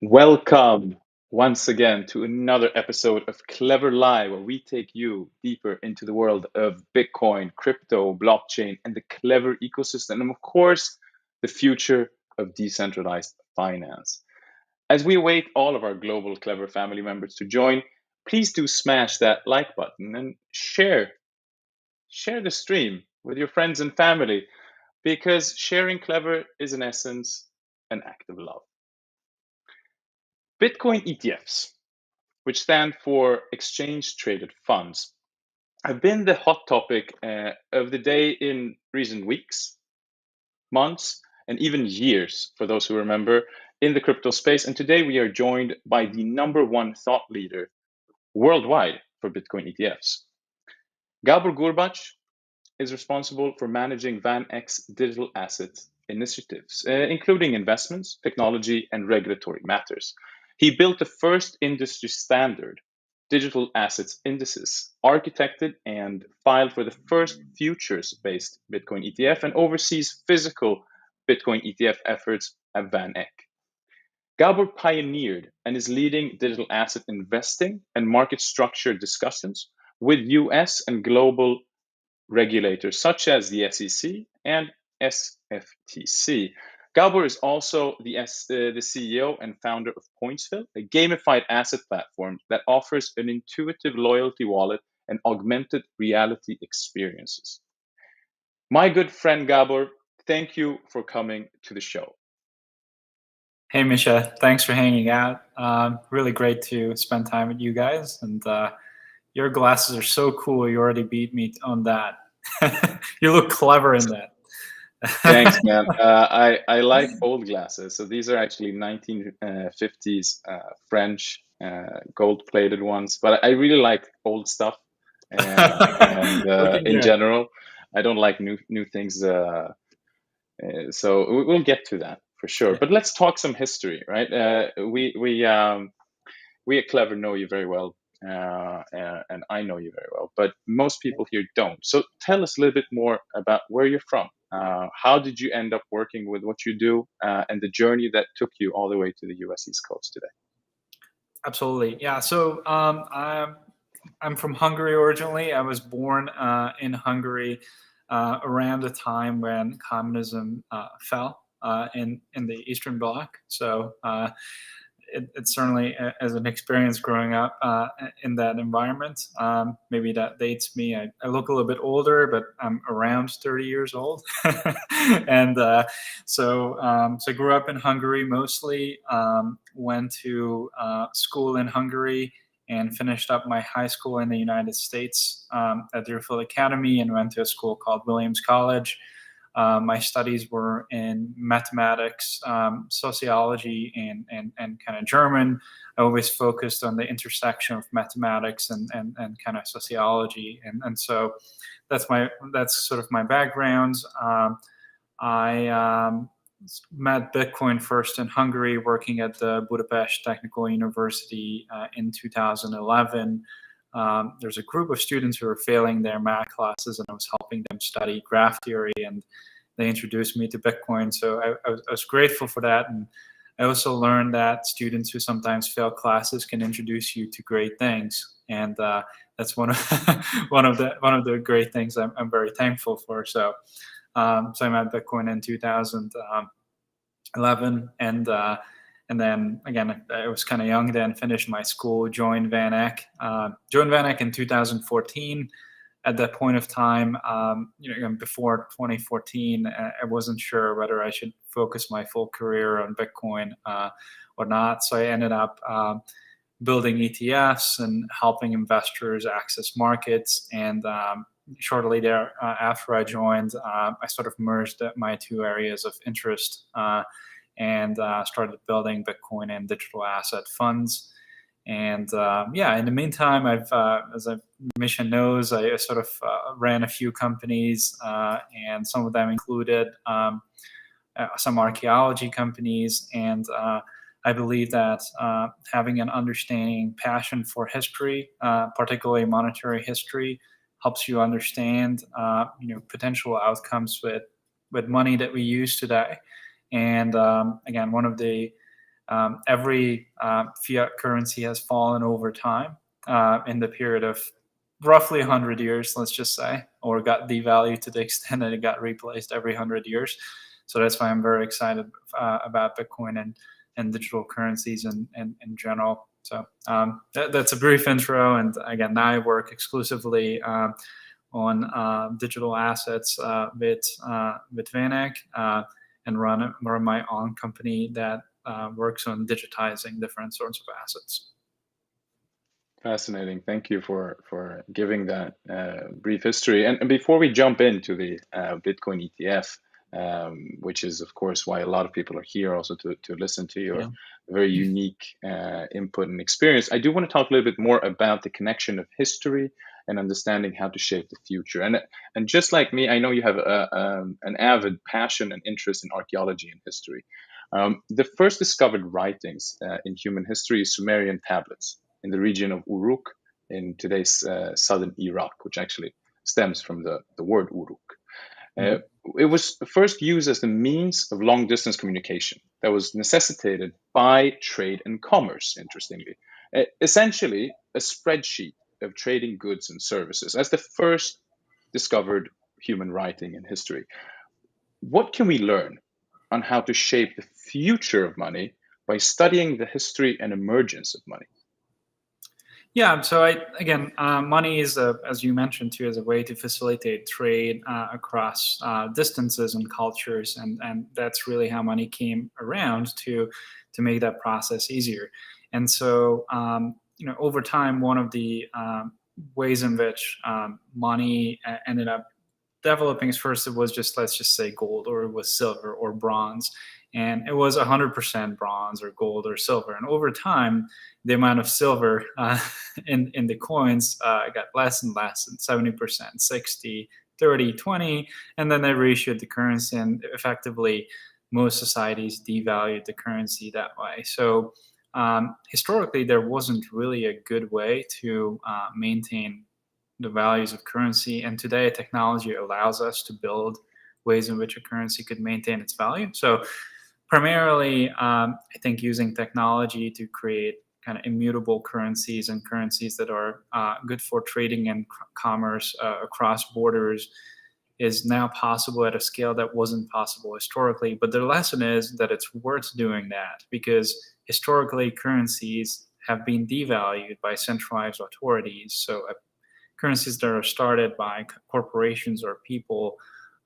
Welcome once again to another episode of Clever Live, where we take you deeper into the world of Bitcoin, crypto, blockchain, and the Clever ecosystem, and of course, the future of decentralized finance. As we await all of our global Clever family members to join, please do smash that like button and share the stream with your friends and family, because sharing Clever is in essence an act of love. Bitcoin ETFs, which stand for exchange traded funds, have been the hot topic of the day in recent weeks, months, and even years, for those who remember, in the crypto space. And today we are joined by the #1 thought leader worldwide for Bitcoin ETFs. Gabor Gurbacs is responsible for managing VanEck's digital assets initiatives, including investments, technology, and regulatory matters. He built the first industry standard digital assets indices, architected and filed for the first futures-based Bitcoin ETF, and oversees physical Bitcoin ETF efforts at VanEck. Gabor pioneered and is leading digital asset investing and market structure discussions with US and global regulators such as the SEC and SFTC. Gabor is also the CEO and founder of Pointsville, a gamified asset platform that offers an intuitive loyalty wallet and augmented reality experiences. My good friend Gabor, thank you for coming to the show. Hey, Misha, thanks for hanging out. Really great to spend time with you guys. And your glasses are so cool. You already beat me on that. You look clever in that. Thanks, man. I like old glasses. So these are actually 1950s French gold-plated ones. But I really like old stuff. And in general, I don't like new things. So we'll get to that for sure. But let's talk some history, right? We at Clever know you very well. And I know you very well, but most people here don't. So tell us a little bit more about where you're from. How did you end up working with what you do, and the journey that took you all the way to the US East Coast today? Absolutely. Yeah. So I'm from Hungary originally. I was born in Hungary around the time when communism fell in the Eastern Bloc. So it's certainly as an experience growing up in that environment. Maybe that dates me. I look a little bit older, but I'm around 30 years old. And so I grew up in Hungary mostly, went to school in Hungary, and finished up my high school in the United States at Deerfield Academy, and went to a school called Williams College. My studies were in mathematics, sociology, and kind of German. I always focused on the intersection of mathematics and kind of sociology, and so that's sort of my background. I met Bitcoin first in Hungary, working at the Budapest Technical University in 2011. There's a group of students who were failing their math classes, and I was helping them study graph theory, and they introduced me to Bitcoin. So I was grateful for that, and I also learned that students who sometimes fail classes can introduce you to great things, and that's one of one of the great things I'm very thankful for. So I met Bitcoin in 2011, and then again, I was kind of young then, finished my school, joined VanEck. Joined VanEck in 2014. At that point of time, before 2014, I wasn't sure whether I should focus my full career on Bitcoin or not. So I ended up building ETFs and helping investors access markets. And shortly there, after I joined, I sort of merged my two areas of interest and started building Bitcoin and digital asset funds. And in the meantime, as Misha knows, I sort of ran a few companies, and some of them included some archaeology companies. And I believe that having an understanding, passion for history, particularly monetary history, helps you understand, potential outcomes with money that we use today. And again, one of the every fiat currency has fallen over time in the period of roughly 100 years, let's just say, or got devalued to the extent that it got replaced every 100 years. So that's why I'm very excited about Bitcoin and digital currencies in general. So that's a brief intro. And again, now I work exclusively on digital assets with VanEck and run my own company that works on digitizing different sorts of assets. Fascinating. Thank you for giving that brief history. And before we jump into the Bitcoin ETF, which is, of course, why a lot of people are here also to listen to your very unique input and experience, I do want to talk a little bit more about the connection of history and understanding how to shape the future. And just like me, I know you have an avid passion and interest in archaeology and history. The first discovered writings in human history is Sumerian tablets in the region of Uruk in today's southern Iraq, which actually stems from the word Uruk. It was first used as the means of long distance communication that was necessitated by trade and commerce, interestingly. Essentially, a spreadsheet of trading goods and services as the first discovered human writing in history. What can we learn on how to shape the future of money by studying the history and emergence of money? Yeah, so money is, as you mentioned too, is a way to facilitate trade across distances and cultures, and that's really how money came around to make that process easier. And so, over time, one of the ways in which money ended up developing is first it was just, let's just say, gold, or it was silver or bronze, and it was 100% bronze or gold or silver. And over time, the amount of silver in the coins got less and less, and 70%, 60, 30, 20, and then they reissued the currency, and effectively most societies devalued the currency that way. So historically, there wasn't really a good way to maintain the values of currency, and today technology allows us to build ways in which a currency could maintain its value. So primarily, I think using technology to create kind of immutable currencies and currencies that are good for trading and commerce across borders is now possible at a scale that wasn't possible historically. But the lesson is that it's worth doing that, because historically currencies have been devalued by centralized authorities. So currencies that are started by corporations or people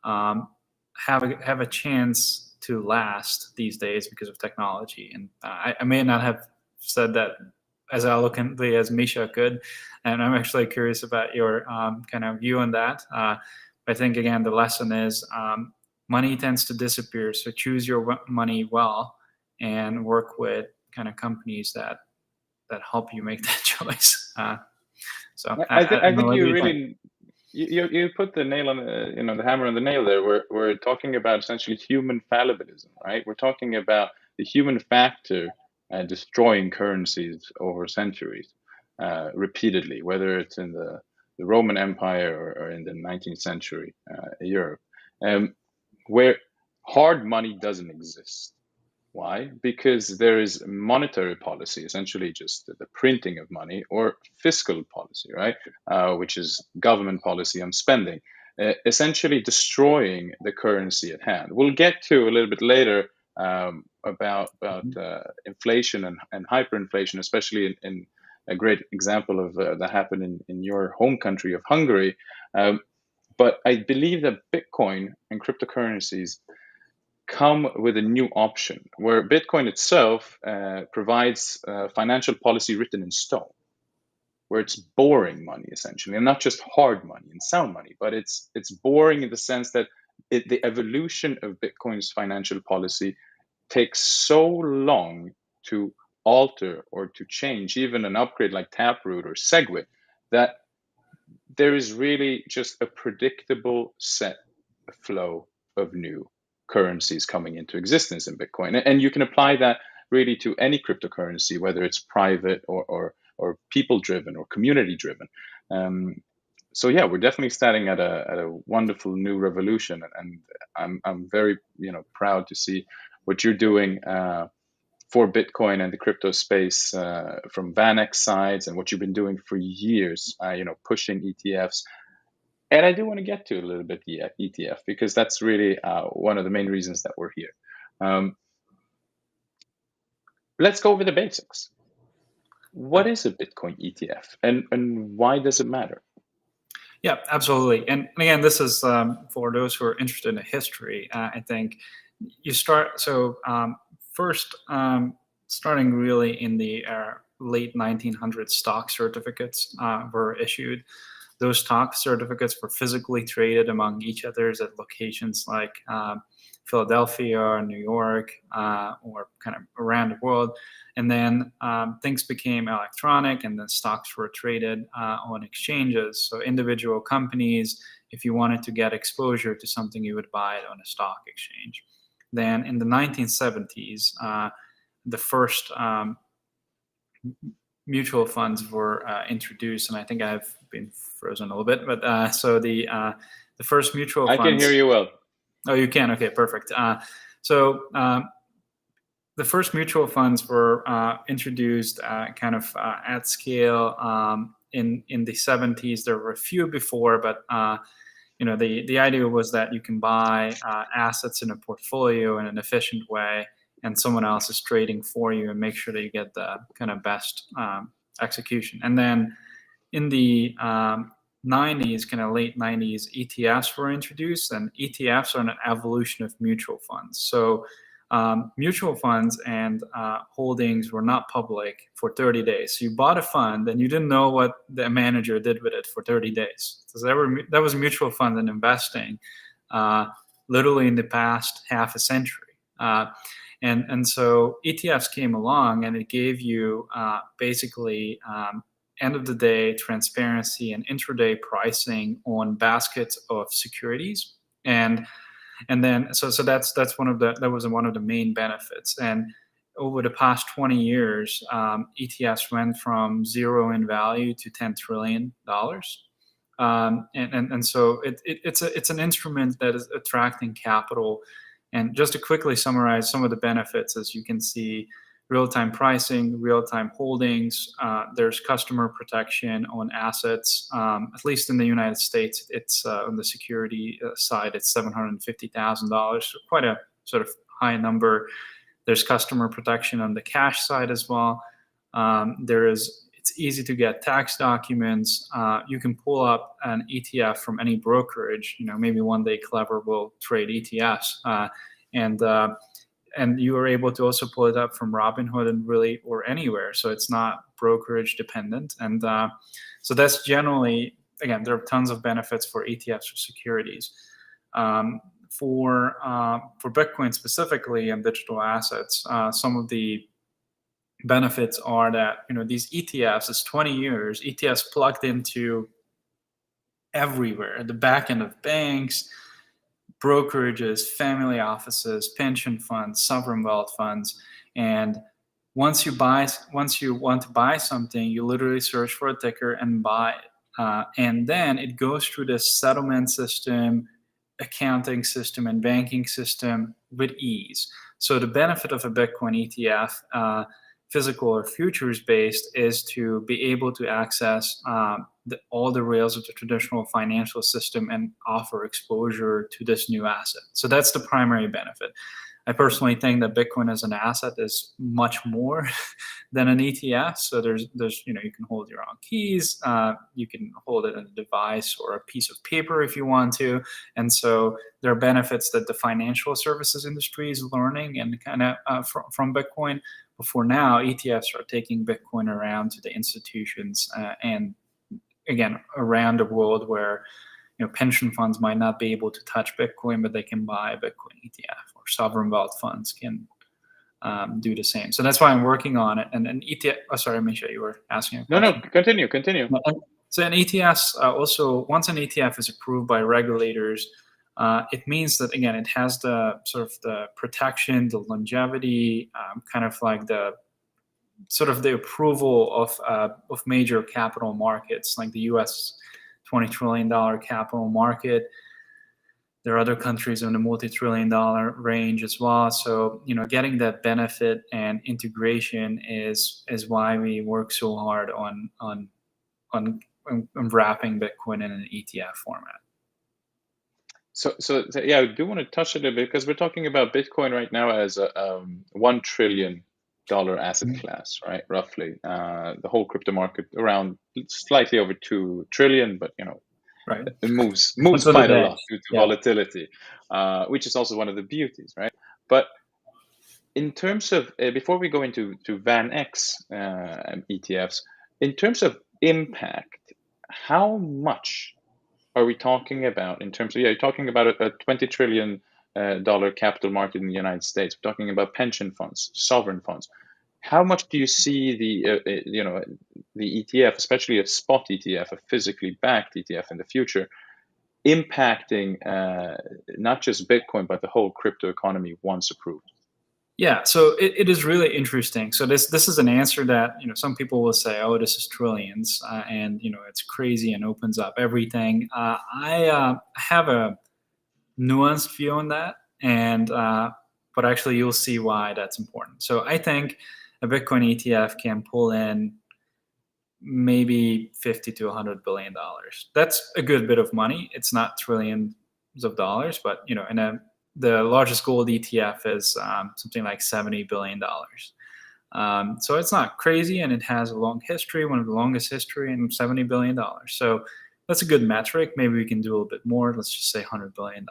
have a chance to last these days because of technology. And I may not have said that as eloquently as Misha could, and I'm actually curious about your kind of view on that. I think, again, the lesson is money tends to disappear, so choose your money well and work with kind of companies that help you make that choice. So I think you think. really you put the nail on the hammer on the nail there. We're talking about essentially human fallibilism, right? We're talking about the human factor destroying currencies over centuries repeatedly, whether it's in the Roman Empire or in the 19th century Europe, where hard money doesn't exist. Why? Because there is monetary policy, essentially just the printing of money, or fiscal policy, right? Which is government policy on spending, essentially destroying the currency at hand. We'll get to a little bit later about inflation and hyperinflation, especially in a great example of that happened in your home country of Hungary. But I believe that Bitcoin and cryptocurrencies come with a new option where Bitcoin itself provides financial policy written in stone, where it's boring money essentially, and not just hard money and sound money, but it's boring in the sense that the evolution of Bitcoin's financial policy takes so long to alter or to change, even an upgrade like Taproot or Segwit, that there is really just a predictable set flow of new currencies coming into existence in Bitcoin. And you can apply that really to any cryptocurrency, whether it's private or people driven or community driven. So yeah, we're definitely starting at a wonderful new revolution, and I'm very proud to see what you're doing for Bitcoin and the crypto space from VanEck sides, and what you've been doing for years, pushing ETFs. And I do want to get to a little bit the ETF, because that's really one of the main reasons that we're here. Let's go over the basics. What is a Bitcoin ETF, and why does it matter? Yeah, absolutely. And again, this is for those who are interested in the history. I think you start, so first, starting really in the late 1900s, stock certificates were issued. Those stock certificates were physically traded among each others at locations like Philadelphia or New York or kind of around the world. And then things became electronic, and then stocks were traded on exchanges. So individual companies, if you wanted to get exposure to something, you would buy it on a stock exchange. Then in the 1970s, the first mutual funds were introduced, and I think I've been frozen a little bit, but so the first mutual funds. I can hear you well. Oh, you can? Okay, perfect. So the first mutual funds were introduced kind of at scale in the 70s. There were a few before, but the idea was that you can buy assets in a portfolio in an efficient way, and someone else is trading for you, and make sure that you get the kind of best execution. And then in the 90s, kind of late 90s, ETFs were introduced, and ETFs are an evolution of mutual funds. So mutual funds and holdings were not public for 30 days. So you bought a fund and you didn't know what the manager did with it for 30 days. So that was mutual fund and investing literally in the past half a century. And so ETFs came along, and it gave you basically end of the day transparency and intraday pricing on baskets of securities. And then so that's that was one of the main benefits. And over the past 20 years, ETFs went from zero in value to $10 trillion. And so it's an instrument that is attracting capital. And just to quickly summarize some of the benefits, as you can see, real-time pricing, real-time holdings, there's customer protection on assets. At least in the United States, it's on the security side, it's $750,000, so quite a sort of high number. There's customer protection on the cash side as well. It's easy to get tax documents. You can pull up an ETF from any brokerage. Maybe one day Klever will trade ETFs, and you are able to also pull it up from Robinhood and really or anywhere. So it's not brokerage dependent. And so that's generally, again, there are tons of benefits for ETFs or securities. For Bitcoin specifically and digital assets, some of the benefits are that these ETFs, it's 20 years, ETFs plugged into everywhere, the back end of banks, brokerages, family offices, pension funds, sovereign wealth funds. And once you want to buy something, you literally search for a ticker and buy it. And then it goes through this settlement system, accounting system and banking system with ease. So the benefit of a Bitcoin ETF, physical or futures based, is to be able to access all the rails of the traditional financial system and offer exposure to this new asset. So that's the primary benefit. I personally think that Bitcoin as an asset is much more than an ETF. So there's you can hold your own keys, you can hold it in a device or a piece of paper if you want to, and so there are benefits that the financial services industry is learning and kind of from Bitcoin. But for now, ETFs are taking Bitcoin around to the institutions and again around the world where pension funds might not be able to touch Bitcoin, but they can buy a Bitcoin ETF, or sovereign wealth funds can do the same. So that's why I'm working on it. And an ETF. Oh, sorry, Misha, you were asking a question. No, continue. So an ETFs also, once an ETF is approved by regulators, it means that again it has the sort of the protection, the longevity, kind of like the sort of the approval of major capital markets, like the U.S. $20 trillion capital market. There are other countries in the multi-trillion-dollar range as well. So getting that benefit and integration is why we work so hard on wrapping Bitcoin in an ETF format. So yeah, I do want to touch it a bit because we're talking about Bitcoin right now as a $1 trillion asset class, right? Roughly, the whole crypto market around slightly over 2 trillion, but right, it moves quite a lot due to volatility, which is also one of the beauties, right? But in terms of before we go into VanEck ETFs, in terms of impact, how much are we talking about in terms of, you're talking about a $20 trillion capital market in the United States. We're talking about pension funds, sovereign funds. How much do you see the ETF, especially a spot ETF, a physically backed ETF in the future, impacting not just Bitcoin, but the whole crypto economy once approved? Yeah, so it is really interesting. So this is an answer that some people will say, oh, this is trillions, and it's crazy and opens up everything. I have a nuanced view on that, and but actually you'll see why that's important. So I think a Bitcoin ETF can pull in maybe $50 to $100 billion. That's a good bit of money. It's not trillions of dollars, but the largest gold ETF is something like $70 billion. So it's not crazy, and it has a long history, one of the longest history, and $70 billion. So that's a good metric. Maybe we can do a little bit more. Let's just say $100 billion.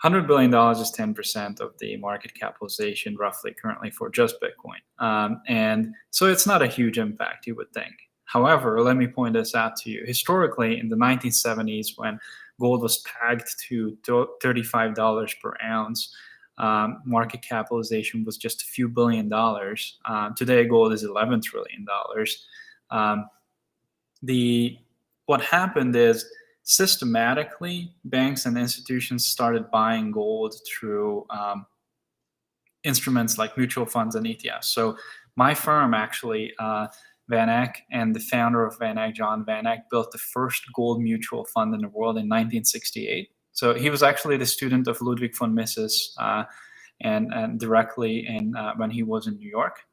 $100 billion is 10% of the market capitalization roughly currently for just Bitcoin. And so it's not a huge impact, you would think. However, let me point this out to you. Historically, in the 1970s, when gold was pegged to $35 per ounce, market capitalization was just a few $billion. Today, gold is $11 trillion. What happened is systematically banks and institutions started buying gold through instruments like mutual funds and ETFs. So my firm actually, VanEck, and the founder of VanEck, John VanEck, built the first gold mutual fund in the world in 1968. So he was actually the student of Ludwig von Mises and directly when he was in New York.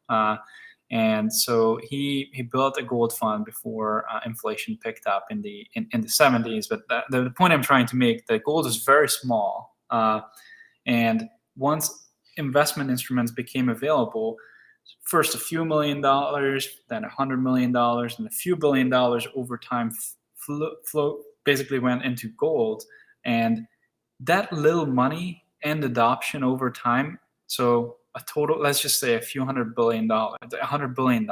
And so he built a gold fund before inflation picked up in the 70s. But the point I'm trying to make, that gold is very small. And once investment instruments became available, first a few $1 million, then $100 million, and a few $1 billion over time basically went into gold. And that little money and adoption over time, so a total, let's just say a few $100 billion, $100 billion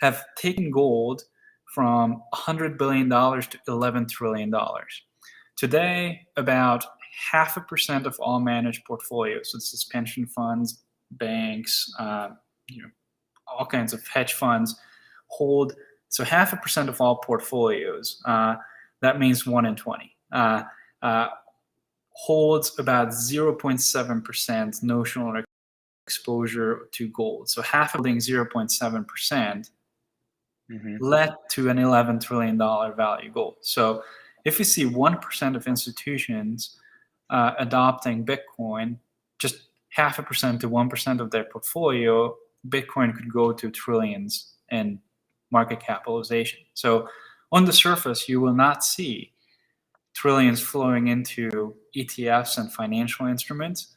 have taken gold from $100 billion to $11 trillion. Today, about 0.5% of all managed portfolios, so this is pension funds, banks, all kinds of hedge funds, hold. So 0.5% of all portfolios, that means 1 in 20, holds about 0.7% notional exposure to gold. So half of the 0.7% led to an $11 trillion value gold. So if you see 1% of institutions adopting Bitcoin, just 0.5% to 1% of their portfolio, Bitcoin could go to trillions in market capitalization. So on the surface, you will not see trillions flowing into ETFs and financial instruments.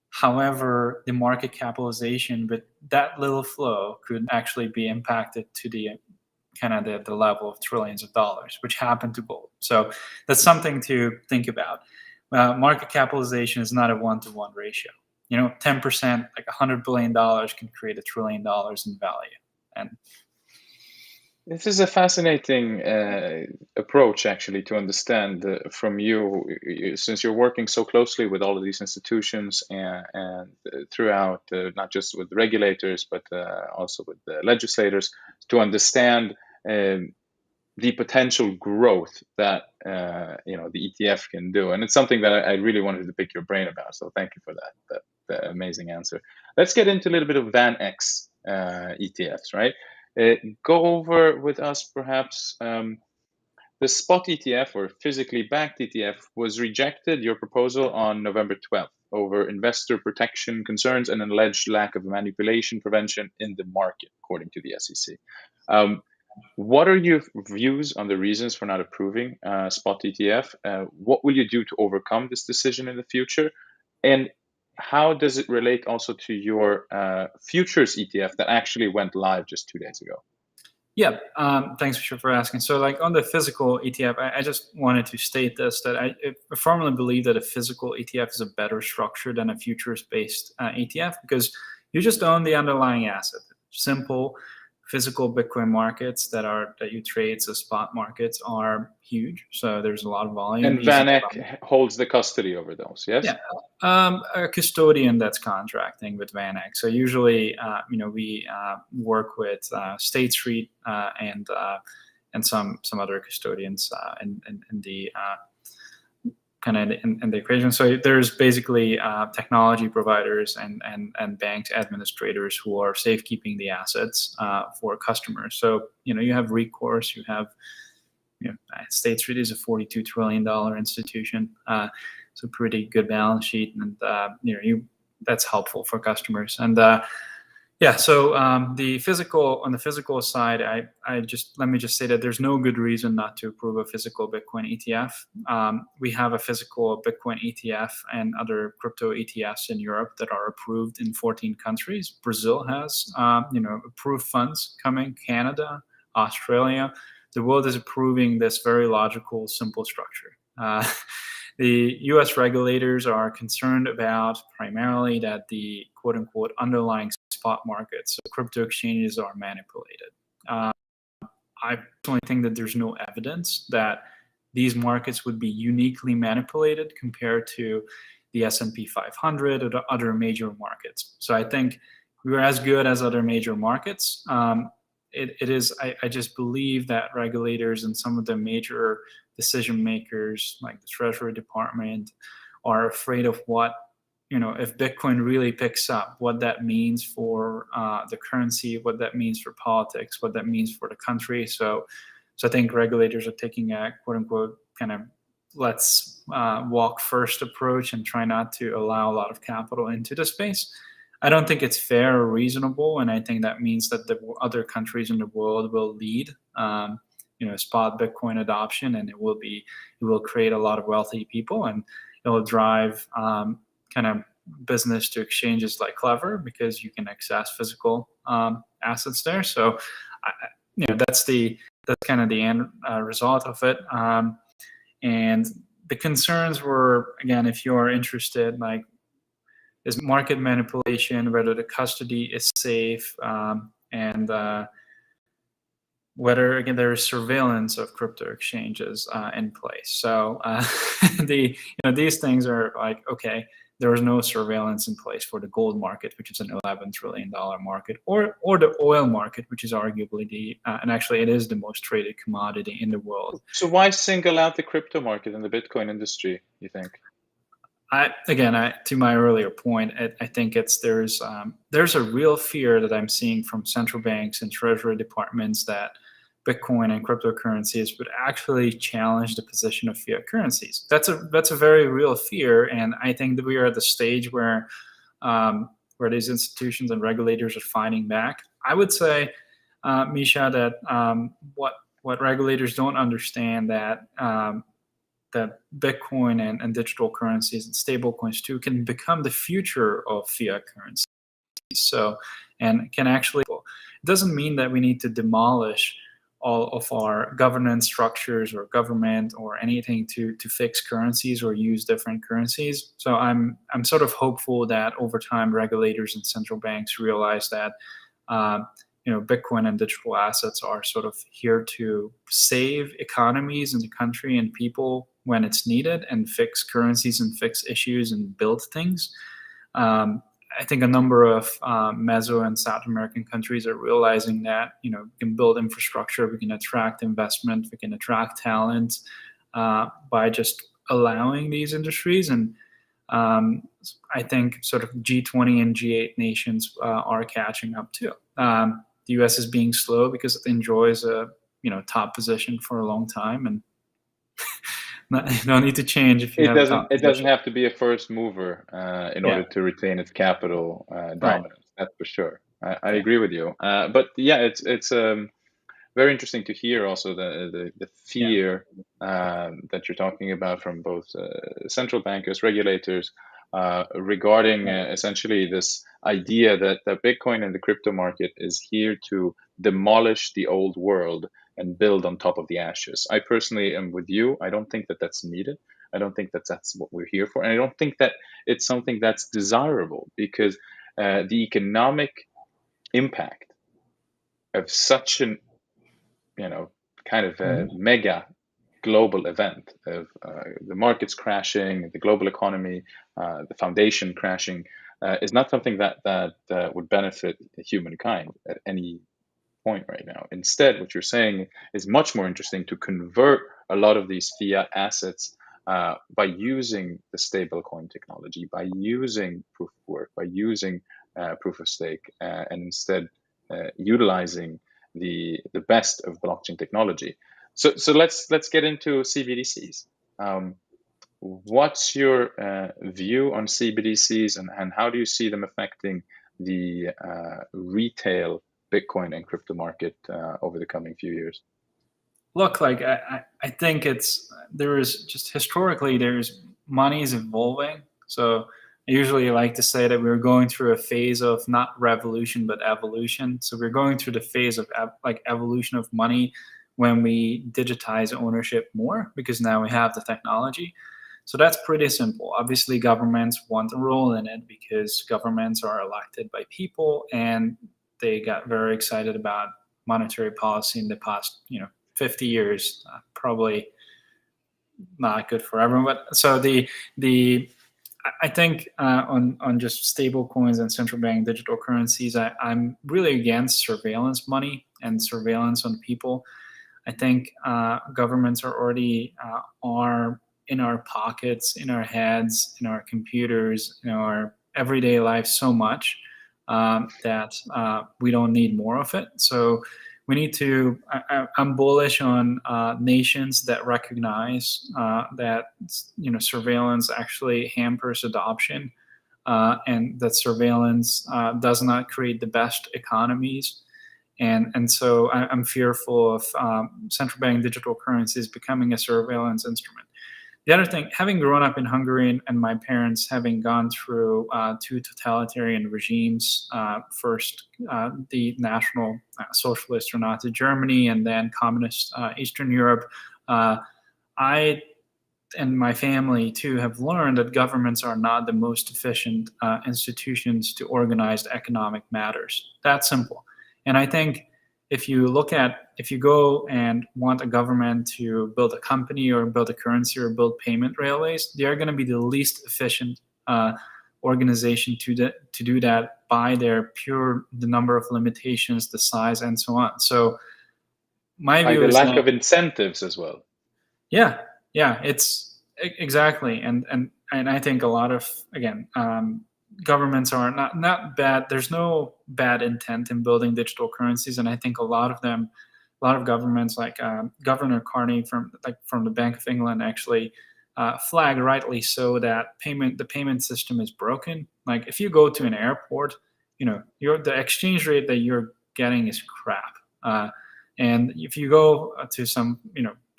However, the market capitalization with that little flow could actually be impacted to the level of trillions of dollars, which happened to gold. So that's something to think about. Market capitalization is not a one-to-one ratio. 10%, like $100 billion, can create $1 trillion in value. And this is a fascinating approach, actually, to understand from you, since you're working so closely with all of these institutions and throughout, not just with regulators, but also with the legislators, to understand the potential growth that the ETF can do. And it's something that I really wanted to pick your brain about. So thank you for that amazing answer. Let's get into a little bit of VanEck ETFs, right? Go over with us perhaps the spot ETF, or physically backed ETF, was rejected, your proposal, on November 12th over investor protection concerns and an alleged lack of manipulation prevention in the market, according to the SEC. What are your views on the reasons for not approving spot ETF? What will you do to overcome this decision in the future? And how does it relate also to your futures ETF that actually went live just 2 days ago? Yeah, thanks for asking. So like on the physical ETF, I just wanted to state this, that I firmly believe that a physical ETF is a better structure than a futures-based ETF, because you just own the underlying asset. Simple physical Bitcoin markets that you trade, so spot markets, are huge. So there's a lot of volume. And VanEck holds the custody over those, yes? Yeah, a custodian that's contracting with VanEck. So usually, we work with State Street and some other custodians in the in the equation. So there's basically technology providers and banks administrators who are safekeeping the assets for customers. So you have recourse. You have State Street is a $42 trillion institution, so pretty good balance sheet, and that's helpful for customers. And so on the physical side, let me just say that there's no good reason not to approve a physical Bitcoin ETF. We have a physical Bitcoin ETF and other crypto ETFs in Europe that are approved in 14 countries. Brazil has approved funds coming, Canada, Australia. The world is approving this very logical, simple structure. The U.S. regulators are concerned about primarily that the quote-unquote underlying spot markets, so crypto exchanges, are manipulated. I personally think that there's no evidence that these markets would be uniquely manipulated compared to the S&P 500 or the other major markets. So I think we're as good as other major markets. It is. I just believe that regulators and some of the major decision makers, like the Treasury Department, are afraid of what, if Bitcoin really picks up, what that means for the currency, what that means for politics, what that means for the country. So I think regulators are taking a quote unquote kind of let's walk first approach and try not to allow a lot of capital into the space. I don't think it's fair or reasonable, and I think that means that the other countries in the world will lead, spot Bitcoin adoption, and it will create a lot of wealthy people, and it will drive kind of business to exchanges like Klever, because you can access physical assets there. So, that's kind of the end result of it. And the concerns were, again, if you are interested, like, is market manipulation, whether the custody is safe, and whether, again, there is surveillance of crypto exchanges in place. So these things are like, okay, there is no surveillance in place for the gold market, which is an $11 trillion market, or the oil market, which is arguably and actually it is the most traded commodity in the world. So why single out the crypto market and the Bitcoin industry, you think? To my earlier point, I think there's a real fear that I'm seeing from central banks and treasury departments that Bitcoin and cryptocurrencies would actually challenge the position of fiat currencies. That's a very real fear, and I think that we are at the stage where these institutions and regulators are fighting back. I would say, Misha, that what regulators don't understand that Bitcoin and digital currencies and stablecoins too can become the future of fiat currencies. So, and can actually, it doesn't mean that we need to demolish all of our governance structures or government or anything to fix currencies or use different currencies. So I'm sort of hopeful that over time regulators and central banks realize that Bitcoin and digital assets are sort of here to save economies in the country and people when it's needed, and fix currencies and fix issues and build things. I think a number of Meso and South American countries are realizing that we can build infrastructure, we can attract investment, we can attract talent by just allowing these industries. And I think sort of G20 and G8 nations are catching up too. The U.S. is being slow because it enjoys a top position for a long time, and no need to change if you have a top It doesn't position. have to be a first mover in order to retain its capital dominance. That's for sure. I agree with you. But yeah, it's very interesting to hear also the fear that you're talking about from both central bankers, regulators, regarding essentially this idea that Bitcoin and the crypto market is here to demolish the old world and build on top of the ashes. I personally am with you. I don't think that that's needed. I don't think that that's what we're here for. And I don't think that it's something that's desirable, because the economic impact of such an kind of a mega global event of the markets crashing, the global economy, the foundation crashing, is not something that would benefit humankind at any point right now. Instead, what you're saying is much more interesting: to convert a lot of these fiat assets by using the stablecoin technology, by using proof of work, by using proof of stake, and instead utilizing the best of blockchain technology. So let's get into CBDCs. What's your view on CBDCs, and how do you see them affecting the retail Bitcoin and crypto market over the coming few years? Look, like I think there's money is evolving. So I usually like to say that we're going through a phase of not revolution but evolution. So we're going through the phase of evolution of money when we digitize ownership more, because now we have the technology. So that's pretty simple. Obviously, governments want a role in it because governments are elected by people, and they got very excited about monetary policy in the past 50 years. Probably not good for everyone. But so I think on just stable coins and central bank digital currencies, I'm really against surveillance money and surveillance on people. I think governments are already are in our pockets, in our heads, in our computers, in our everyday life so much that we don't need more of it. So we need to. I'm bullish on nations that recognize that surveillance actually hampers adoption, and that surveillance does not create the best economies. And so I'm fearful of central bank digital currencies becoming a surveillance instrument. The other thing, having grown up in Hungary and my parents having gone through two totalitarian regimes, first the National Socialist or Nazi Germany, and then communist Eastern Europe, I and my family too have learned that governments are not the most efficient institutions to organize economic matters. That's simple. And I think if you go and want a government to build a company or build a currency or build payment railways, they are going to be the least efficient organization to do that by the number of limitations, the size, and so on. So my view is the lack that, of incentives as well. Yeah, it's exactly, and I think a lot of, again, governments are not bad. There's no bad intent in building digital currencies, and I think a lot of them, lot of governments, like Governor Carney from the Bank of England, actually flagged, rightly so, that the payment system is broken. Like if you go to an airport, the exchange rate that you're getting is crap. And if you go to some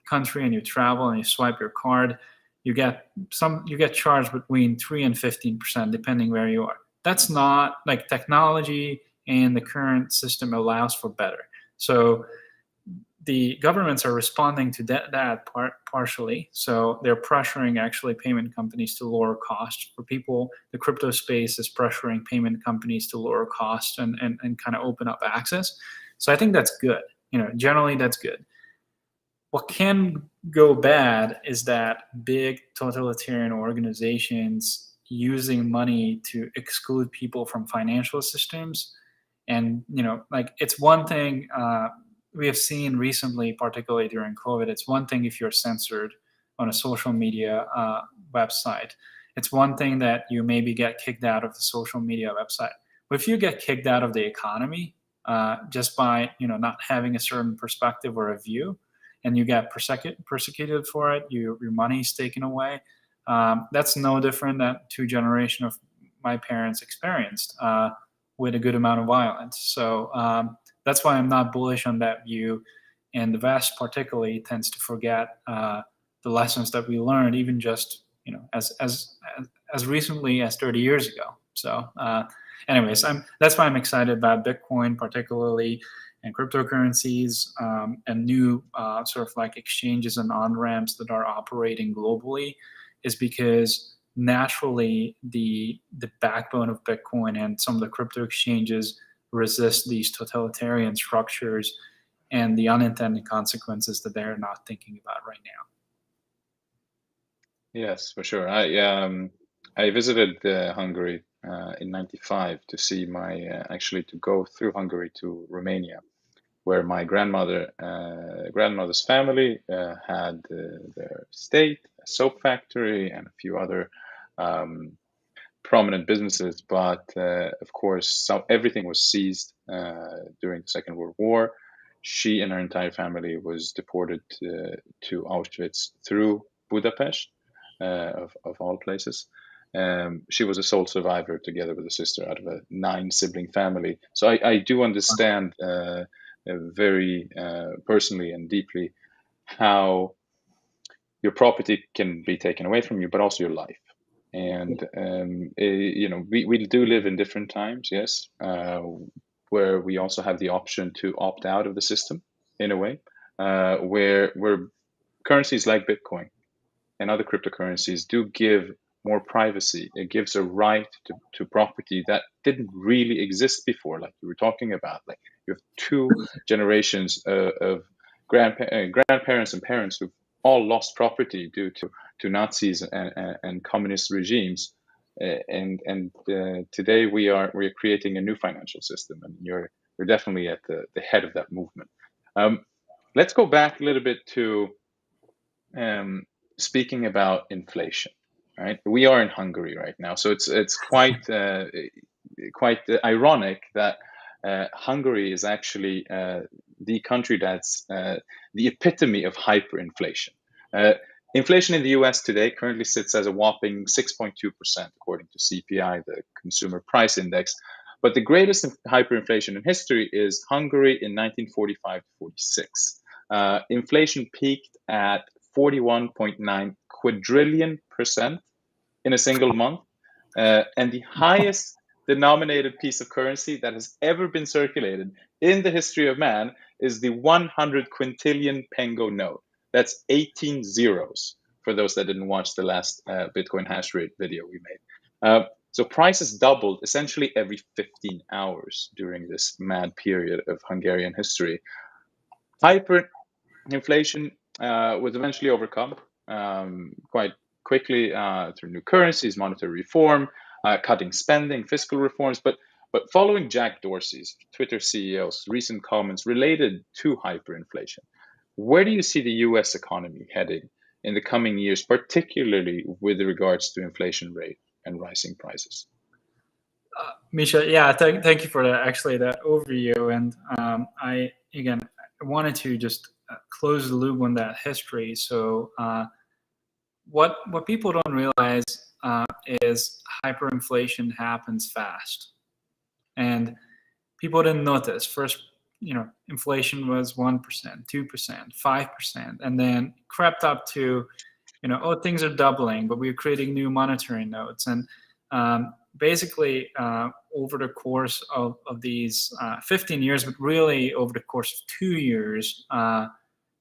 country and you travel and you swipe your card, you get charged between 3 and 15% depending where you are. That's not like technology, and the current system allows for better. So the governments are responding to that partially. So they're pressuring actually payment companies to lower costs for people. The crypto space is pressuring payment companies to lower costs and kind of open up access. So I think that's good. Generally that's good. What can go bad is that big totalitarian organizations using money to exclude people from financial systems. And like it's one thing we have seen recently, particularly during COVID. It's one thing if you're censored on a social media website. It's one thing that you maybe get kicked out of the social media website. But if you get kicked out of the economy just by not having a certain perspective or a view, and you get persecuted for it, your money's taken away. That's no different than 2 generations of my parents experienced with a good amount of violence. So that's why I'm not bullish on that view. And the West particularly tends to forget the lessons that we learned, even just as recently as 30 years ago. So anyways, that's why I'm excited about Bitcoin particularly, and cryptocurrencies, and new sort of like exchanges and on-ramps that are operating globally, is because naturally the backbone of Bitcoin and some of the crypto exchanges resist these totalitarian structures and the unintended consequences that they're not thinking about right now. Yes, for sure. I visited Hungary in '95 to see actually to go through Hungary to Romania, where my grandmother's family had their estate, a soap factory, and a few other prominent businesses. But of course, everything was seized during the Second World War. She and her entire family was deported to Auschwitz through Budapest, of all places. She was a sole survivor together with a sister out of a 9-sibling family. So I do understand very personally and deeply how your property can be taken away from you, but also your life. And we do live in different times, yes, where we also have the option to opt out of the system in a way, where currencies like Bitcoin and other cryptocurrencies do give more privacy. It gives a right to property that didn't really exist before, like you were talking about. Like you have 2 generations of grandparents and parents who've all lost property due to Nazis and communist regimes. And today we're creating a new financial system, and you're definitely at the head of that movement. Let's go back a little bit to speaking about inflation. Right, we are in Hungary right now, so it's quite ironic that Hungary is actually the country that's the epitome of hyperinflation. Inflation in the U.S. today currently sits as a whopping 6.2%, according to CPI, the Consumer Price Index. But the greatest hyperinflation in history is Hungary in 1945 to 46. Inflation peaked at 41.9 quadrillion percent in a single month, and the highest denominated piece of currency that has ever been circulated in the history of man is the 100 quintillion pengo note. That's 18 zeros for those that didn't watch the last Bitcoin hash rate video we made. So prices doubled essentially every 15 hours during this mad period of Hungarian history. Hyperinflation was eventually overcome quite quickly through new currencies, monetary reform, cutting spending, fiscal reforms. But following Jack Dorsey's, Twitter CEO's, recent comments related to hyperinflation, where do you see the U.S. economy heading in the coming years, particularly with regards to inflation rate and rising prices? Misha, yeah, thank you for that. Actually, that overview, and wanted to just close the loop on that history. So what people don't realize is hyperinflation happens fast, and people didn't notice. First, inflation was 1%, 2%, 5%, and then crept up to, oh, things are doubling, but we're creating new monetary notes. And basically, over the course of these 15 years, but really over the course of 2 years,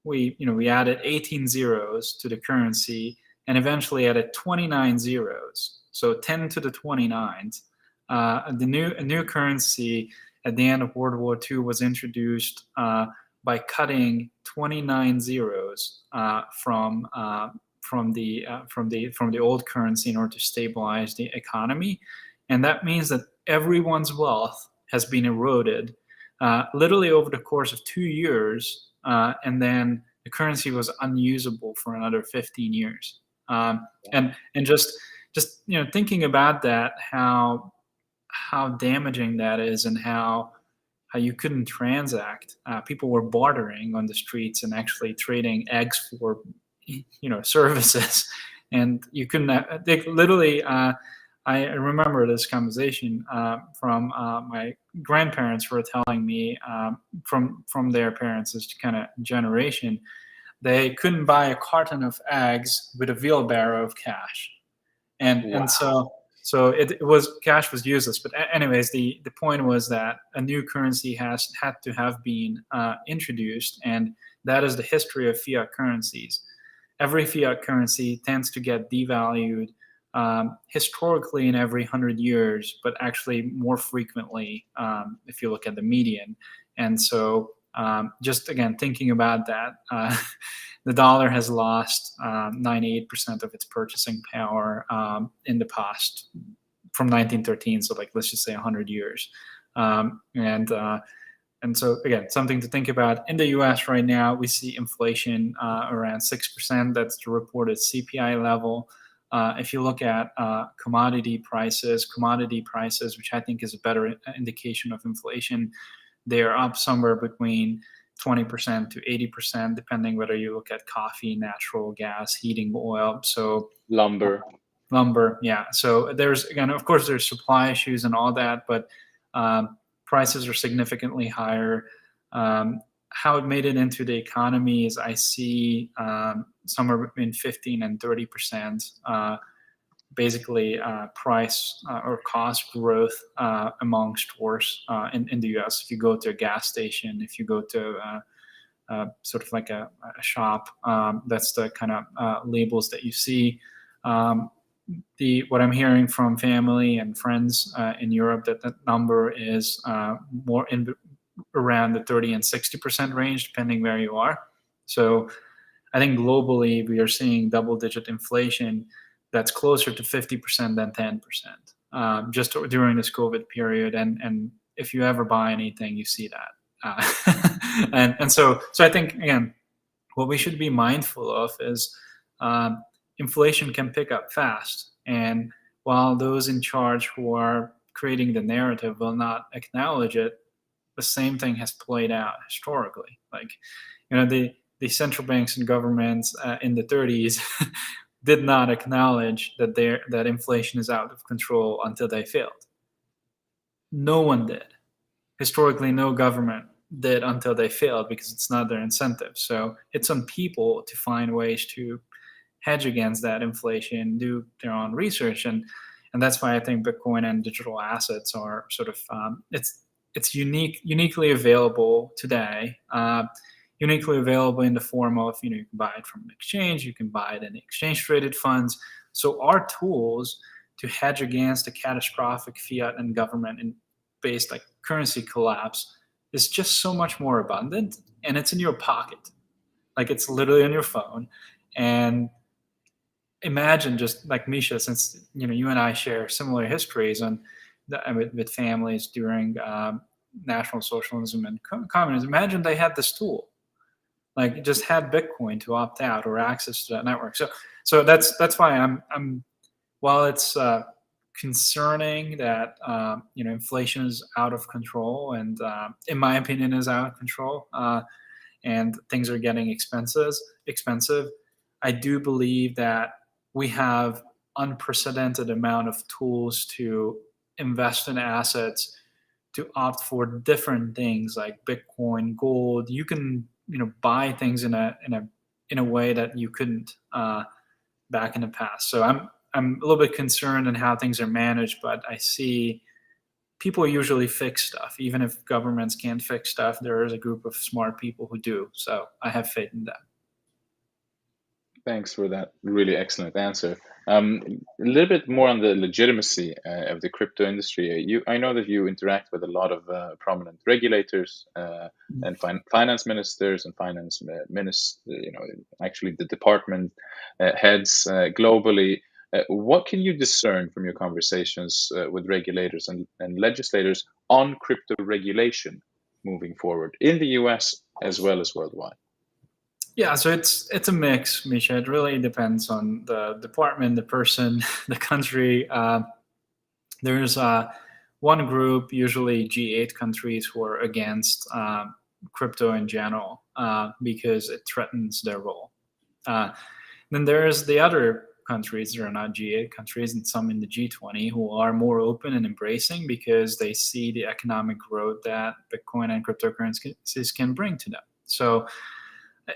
we added 18 zeros to the currency and eventually added 29 zeros. So 10 to the 29th. A new currency at the end of World War II was introduced by cutting 29 zeros from the old currency in order to stabilize the economy, and that means that everyone's wealth has been eroded literally over the course of 2 years, and then the currency was unusable for another 15 years. And just thinking about that, how damaging that is, and how you couldn't transact. People were bartering on the streets and actually trading eggs for services, and you couldn't. They literally. I remember this conversation from my grandparents were telling me from their parents, this kind of generation. They couldn't buy a carton of eggs with a wheelbarrow of cash, and so it was, cash was useless. But anyways, the point was that a new currency had to have been introduced, and that is the history of fiat currencies. Every fiat currency tends to get devalued historically in every 100 years, but actually more frequently if you look at the median. And so just again, thinking about that, the dollar has lost 98% of its purchasing power in the past, from 1913. So let's just say 100 years. And so again, something to think about. In the U.S. right now, we see inflation around 6%. That's the reported CPI level. If you look at commodity prices, which I think is a better indication of inflation, they are up somewhere between 20% to 80%, depending whether you look at coffee, natural gas, heating oil. So lumber, yeah. So there's, again, of course, there's supply issues and all that, but prices are significantly higher. How it made it into the economy is, I see somewhere between 15 and 30%, basically price or cost growth among stores in the U.S. If you go to a gas station, if you go to sort of like a shop, that's the kind of labels that you see. What I'm hearing from family and friends in Europe, that number is more in around the 30 and 60% range, depending where you are. So I think globally we are seeing double-digit inflation that's closer to 50% than 10%, just during this COVID period. And if you ever buy anything, you see that. And so I think, again, what we should be mindful of is inflation can pick up fast. And while those in charge who are creating the narrative will not acknowledge it, the same thing has played out historically. The central banks and governments in the 30s did not acknowledge that inflation is out of control until they failed. No one did. Historically, no government did until they failed, because it's not their incentive. So it's on people to find ways to hedge against that inflation, do their own research, and that's why I think Bitcoin and digital assets are sort of it's uniquely available today. Uniquely available in the form of, you can buy it from an exchange, you can buy it in exchange traded funds. So our tools to hedge against a catastrophic fiat and government based currency collapse is just so much more abundant, and it's in your pocket. It's literally on your phone. And imagine, just like Misha, since you and I share similar histories with families during National Socialism and communism, imagine they had this tool. Just had Bitcoin to opt out or access to that network. So that's why I'm while it's concerning that inflation is out of control, and in my opinion is out of control, and things are getting expensive, I do believe that we have unprecedented amount of tools to invest in assets, to opt for different things like Bitcoin, gold. You can buy things in a way that you couldn't back in the past. So I'm a little bit concerned in how things are managed, but I see people usually fix stuff. Even if governments can't fix stuff, there is a group of smart people who do. So I have faith in that. Thanks for that really excellent answer. A little bit more on the legitimacy of the crypto industry. I know that you interact with a lot of prominent regulators and finance ministers and finance ministers. Actually the department heads globally. What can you discern from your conversations with regulators and legislators on crypto regulation moving forward in the US as well as worldwide? Yeah, so it's a mix, Misha. It really depends on the department, the person, the country. There's one group, usually G8 countries, who are against crypto in general because it threatens their role. Then there's the other countries that are not G8 countries and some in the G20 who are more open and embracing because they see the economic growth that Bitcoin and cryptocurrencies can bring to them. So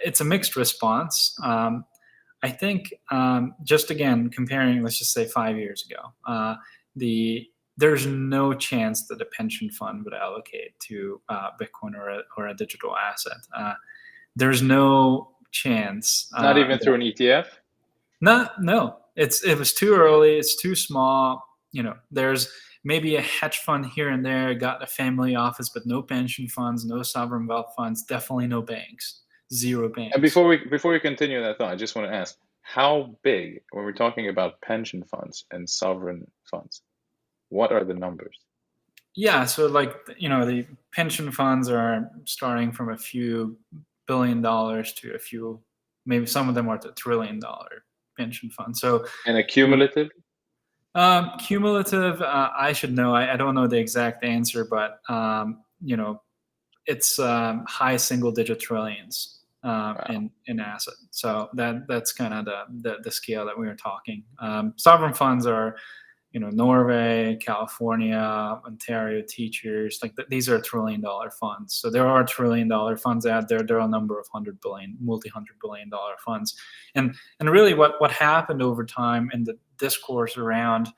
it's a mixed response. I think just again comparing, let's just say 5 years ago, there's no chance that a pension fund would allocate to Bitcoin or a digital asset. There's no chance. Not even through an ETF? No. It was too early. It's too small. There's maybe a hedge fund here and there, got a family office, but no pension funds, no sovereign wealth funds, definitely no banks. Zero banks. And before we continue that thought, I just want to ask, how big, when we're talking about pension funds and sovereign funds, what are the numbers? Yeah, so the pension funds are starting from a few $1 billion to a few, maybe some of them are $1 trillion pension funds. So and a cumulative? Cumulative, I should know. I don't know the exact answer, but it's high single-digit trillions. Wow. in asset. So that's kind of the scale that we were talking. Sovereign funds are, Norway, California, Ontario teachers, these are $1 trillion funds. So there are $1 trillion funds out there. There are a number of multi-hundred billion dollar funds. And really what happened over time in the discourse around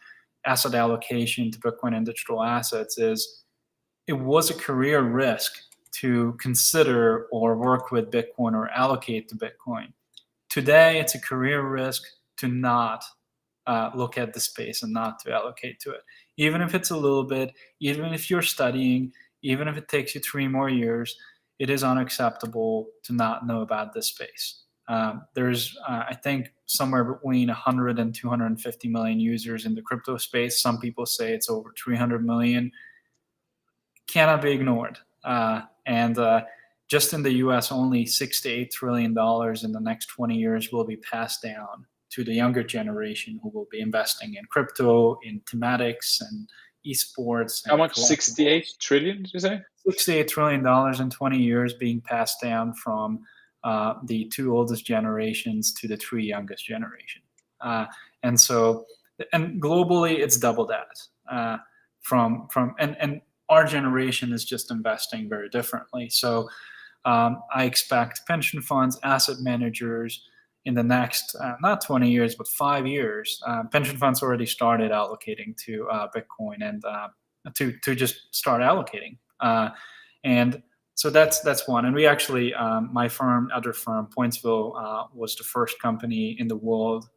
asset allocation to Bitcoin and digital assets is it was a career risk to consider or work with Bitcoin or allocate to Bitcoin. Today, it's a career risk to not look at the space and not to allocate to it. Even if it's a little bit, even if you're studying, even if it takes you 3 more years, it is unacceptable to not know about this space. There's, I think, somewhere between 100 and 250 million users in the crypto space. Some people say it's over 300 million. Cannot be ignored. And just in the US, only $6 to $8 trillion in the next 20 years will be passed down to the younger generation who will be investing in crypto, in thematics, and esports. How much? 68 trillion, did you say? $6 to $8 trillion in 20 years being passed down from the 2 oldest generations to the 3 youngest generation. And globally, it's double that. And our generation is just investing very differently. So I expect pension funds, asset managers in the next, not 20 years, but 5 years, pension funds already started allocating to Bitcoin and to just start allocating. And so that's one. And we actually, my firm, other firm, Pointsville, was the first company in the world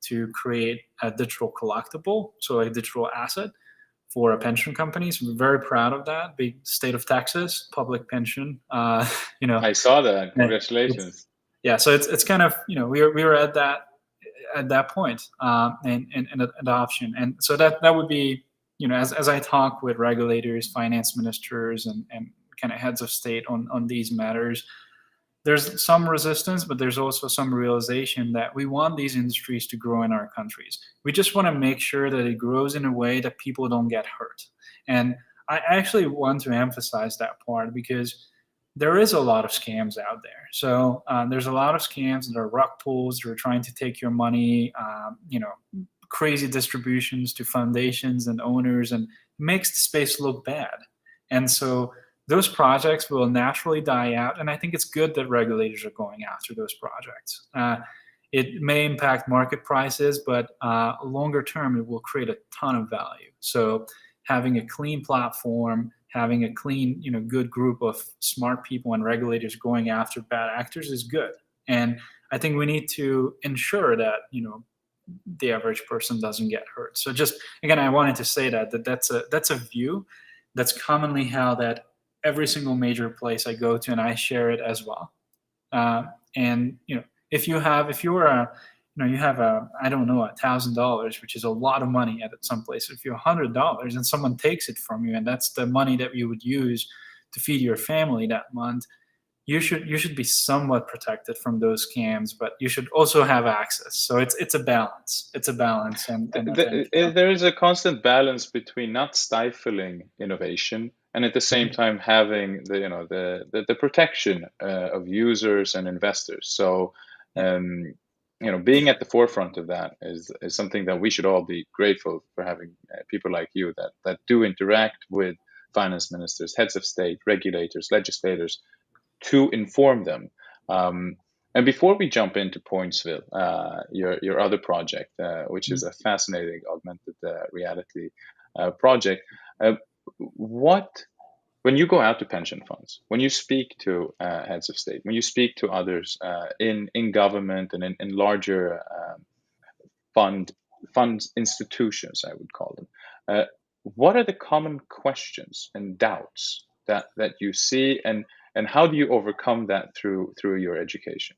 to create a digital collectible, so a digital asset for a pension company. So we're very proud of that. Big state of Texas, public pension. I saw that. Congratulations. Yeah, so it's kind of, we were at that point in adoption, and so that would be, as I talk with regulators, finance ministers, and kind of heads of state on these matters, there's some resistance, but there's also some realization that we want these industries to grow in our countries. We just want to make sure that it grows in a way that people don't get hurt. And I actually want to emphasize that part because there is a lot of scams out there. So there's a lot of scams. There are rug pulls. They're trying to take your money. Crazy distributions to foundations and owners, and makes the space look bad. And so those projects will naturally die out. And I think it's good that regulators are going after those projects. It may impact market prices, but longer term, it will create a ton of value. So having a clean platform, having a clean, good group of smart people and regulators going after bad actors is good. And I think we need to ensure that, the average person doesn't get hurt. So just, again, I wanted to say that's a view that's commonly held at every single major place I go to, and I share it as well. And if you have I don't know, $1,000, which is a lot of money at some place. If you have $100 and someone takes it from you, and that's the money that you would use to feed your family that month, you should be somewhat protected from those scams, but you should also have access. So it's a balance. It's a balance, and I think, There is a constant balance between not stifling innovation and at the same time having the protection of users and investors. So being at the forefront of that is something that we should all be grateful for, having people like you that do interact with finance ministers, heads of state, regulators, legislators, to inform them. And before we jump into Pointsville, your other project, which is a fascinating augmented reality project, when you go out to pension funds, when you speak to heads of state, when you speak to others in government and in larger fund institutions, I would call them, what are the common questions and doubts that you see, and how do you overcome that through your education?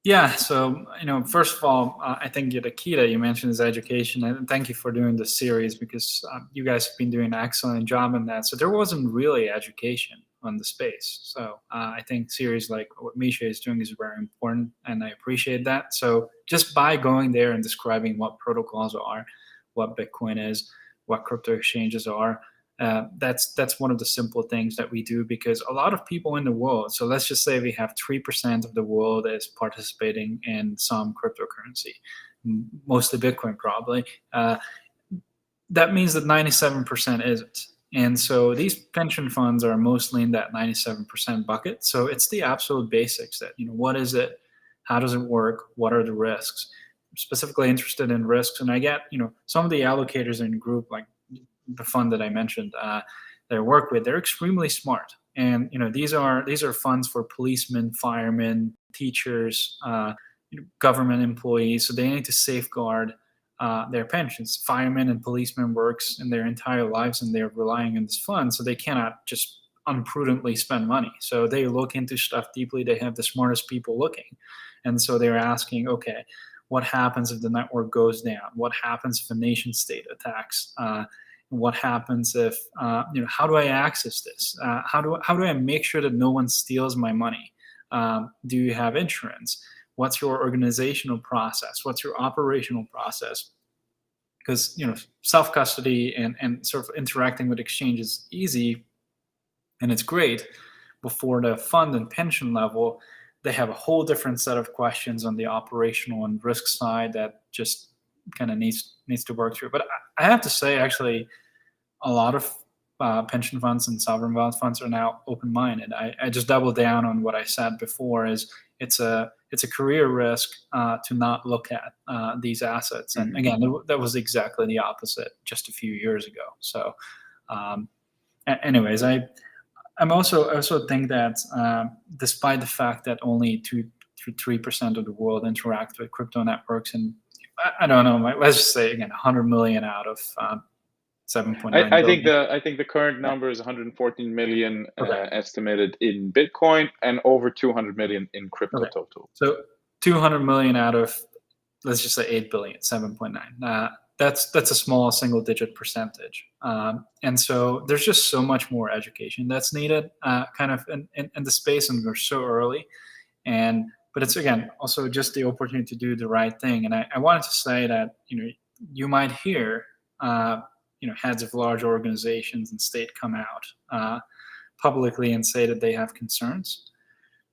Yeah. So, first of all, I think the key that you mentioned is education. And thank you for doing this series, because you guys have been doing an excellent job in that. So there wasn't really education on the space. So I think series like what Misha is doing is very important, and I appreciate that. So just by going there and describing what protocols are, what Bitcoin is, what crypto exchanges are, that's one of the simple things that we do, because a lot of people in the world, so let's just say we have 3% of the world is participating in some cryptocurrency, mostly Bitcoin probably. That means that 97% isn't. And so these pension funds are mostly in that 97% bucket. So it's the absolute basics that, what is it? How does it work? What are the risks? I'm specifically interested in risks. And I get, some of the allocators in the group, like the fund that I mentioned, that I work with, they're extremely smart. And these are funds for policemen, firemen, teachers, government employees. So they need to safeguard their pensions. Firemen and policemen works in their entire lives, and they're relying on this fund, so they cannot just unprudently spend money. So they look into stuff deeply. They have the smartest people looking, and so they're asking, okay, what happens if the network goes down? What happens if a nation state attacks? What happens if how do I access this? How do I make sure that no one steals my money? Do you have insurance? What's your organizational process? What's your operational process? Because self-custody and sort of interacting with exchange is easy and it's great. Before the fund and pension level, they have a whole different set of questions on the operational and risk side that just kind of needs to work through. But I have to say, actually, a lot of pension funds and sovereign wealth funds are now open-minded. I just double down on what I said before: is it's a career risk to not look at these assets. And again, that was exactly the opposite just a few years ago. So, anyways, I also think that despite the fact that only 2-3% of the world interact with crypto networks, and I don't know, let's just say again, 100 million out of 7.9 billion. I think the current number is 114 million estimated in Bitcoin, and over 200 million in crypto total. So 200 million out of, let's just say 8 billion, 7.9. That's a small single digit percentage. And so there's just so much more education that's needed kind of in the space, and we're so early. But it's, again, also just the opportunity to do the right thing. And I wanted to say that, you might hear, heads of large organizations and state come out. publicly and say that they have concerns.